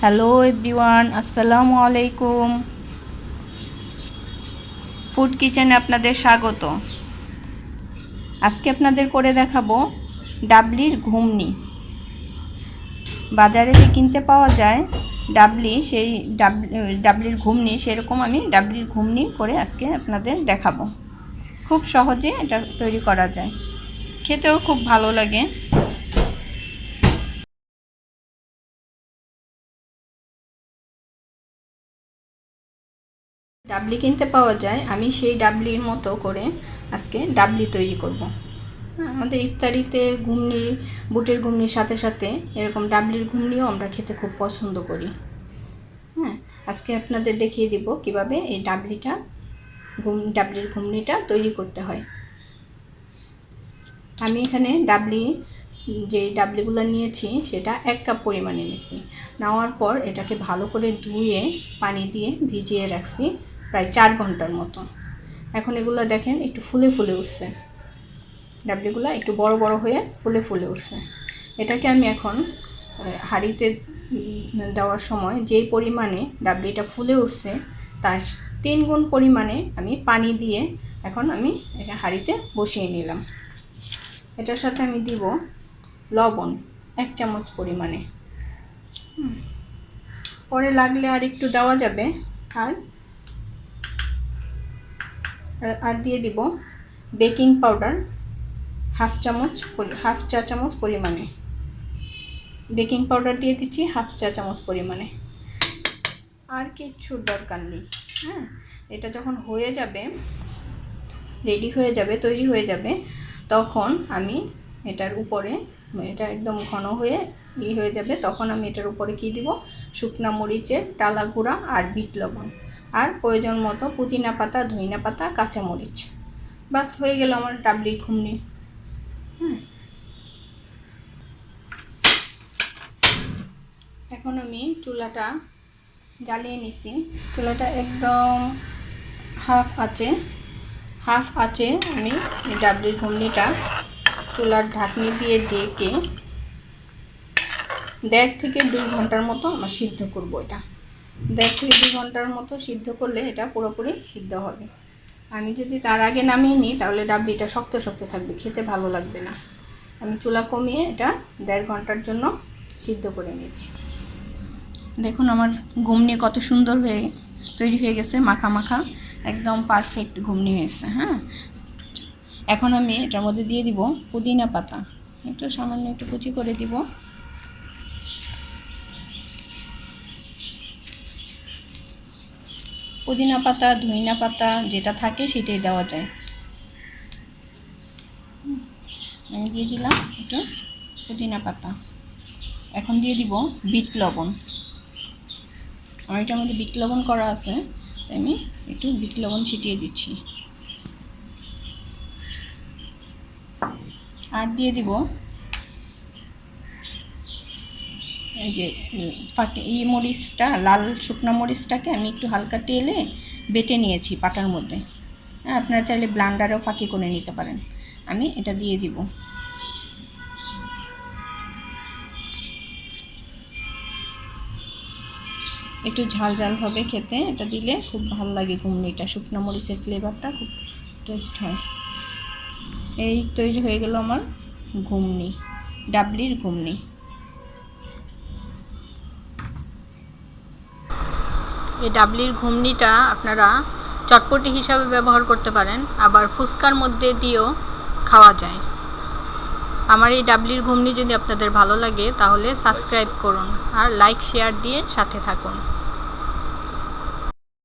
Hello everyone, আসসালামু আলাইকুম। Food কিচেনে আপনাদের স্বাগত। আজকে আপনাদের করে দেখাবো ডাবলির ঘুগনি। বাজারে যে কিনতে পাওয়া যায় ডাবলি, সেই ডাবলির ঘুগনি, সেরকম আমি ডাবলির ঘুগনি করে আজকে আপনাদের দেখাবো। খুব সহজে এটা তৈরি করা যায়, খেতেও খুব ভালো লাগে। ডাবলি কিনতে পাওয়া যায়, আমি সেই ডাবলির মতো করে আজকে ডাবলি তৈরি করব। আমাদের ইফতারিতে ঘুগনি, বুটের ঘুগনির সাথে সাথে এরকম ডাবলির ঘুগনিও আমরা খেতে খুব পছন্দ করি। আজকে আপনাদের দেখিয়ে দিব কিভাবে এই ডাবলির ঘুগনিটা তৈরি করতে হয়। আমি এখানে যে ডাবলিগুলো নিয়েছি সেটা 1 কাপ পরিমাণে নিয়েছি। নেওয়ার পর এটাকে ভালো করে ধুয়ে পানি দিয়ে ভিজিয়ে রাখছি প্রায় 4 ঘন্টার মতো। এখন এগুলো দেখেন একটু ফুলে ফুলে উঠছে, ডাবলিগুলো একটু বড় বড় হয়ে ফুলে ফুলে উঠছে। এটাকে আমি এখন হাঁড়িতে দেওয়ার সময় যেই পরিমাণে ডাবলিটা ফুলে উঠছে তার 3 গুণ পরিমাণে আমি পানি দিয়ে এখন আমি এটা হাঁড়িতে বসিয়ে নিলাম। এটার সাথে আমি দিব লবণ 1 চামচ পরিমাণে। পরে লাগলে আর একটু দেওয়া যাবে। আর দিয়ে দিব বেকিং পাউডার হাফ চা চামচ পরিমাণে। বেকিং পাউডার দিয়ে দিচ্ছি হাফ চা চামচ পরিমাণে। আর কিচ্ছুর দরকার নেই। এটা যখন হয়ে যাবে, রেডি হয়ে যাবে, তৈরি হয়ে যাবে, তখন আমি এটার উপরে, এটা একদম ঘন হয়ে হয়ে যাবে, তখন আমি এটার উপরে কি দিব, শুকনা মরিচের টালা গুঁড়া আর বিট লবণ, আর প্রয়োজন মতো পুদিনা পাতা, ধনিয়া পাতা, কাঁচামরিচ। বাস হয়ে গেল আমার ডাবলির ঘুগনি। এখন আমি চুলাটা জ্বালিয়ে নিচ্ছি। চুলাটা একদম হাফ আঁচে আমি এই ডাবলির ঘুগনিটা চুলার ঢাকনি দিয়ে ঢেকে 1.5 থেকে 2 ঘন্টার মতো আমরা সিদ্ধ করব। এটা 1.5 থেকে 2 ঘন্টার মতো সিদ্ধ করলে এটা পুরোপুরি সিদ্ধ হবে। আমি যদি তার আগে নামিয়ে নিই তাহলে ডাবলিটা শক্ত শক্ত থাকবে, খেতে ভালো লাগবে না। আমি চুলা কমিয়ে এটা 1.5 ঘন্টার জন্য সিদ্ধ করে নিচ্ছি। দেখুন আমার ঘুগনি কত সুন্দর হয়ে তৈরি হয়ে গেছে, মাখা মাখা, একদম পারফেক্ট ঘুগনি হয়েছে। এখন আমি এটার মধ্যে দিয়ে দিব পুদিনা পাতা, একটু সামান্য একটু কুচি করে দিব। পুদিনা পাতা, ধনিয়া পাতা যেটা থাকে সেটাই দেওয়া যায়। আমি দিয়ে দিলাম একটু পুদিনা পাতা। এখন দিয়ে দিব বিট লবণ। আমার এটার মধ্যে বিট লবণ করা আছে, আমি একটু বিট লবণ ছিটিয়ে দিচ্ছি। আর দিয়ে দিব এই যে মরিচটা, লাল শুকনো মরিচটাকে আমি একটু হালকা তেলে বেটে নিয়েছি পাটার মধ্যে। আপনারা চাইলে ব্লান্ডারেও ফাঁকি করে নিতে পারেন। আমি এটা দিয়ে দিব। একটু ঝাল ঝাল হবে খেতে, এটা দিলে খুব ভালো লাগে ঘুগনিটা, শুকনো মরিচের ফ্লেভারটা খুব টেস্ট হয়। এই তৈরি হয়ে গেল আমার ঘুগনি, ডাবলির ঘুগনি। এই ডাবলির ঘুগনিটা আপনারা চটপটি হিসাবে ব্যবহার করতে পারেন, আবার ফুচকার মধ্যে দিয়েও খাওয়া যায়। আমার এই ডাবলির ঘুগনি যদি আপনাদের ভালো লাগে তাহলে সাবস্ক্রাইব করুন আর লাইক শেয়ার দিয়ে সাথে থাকুন।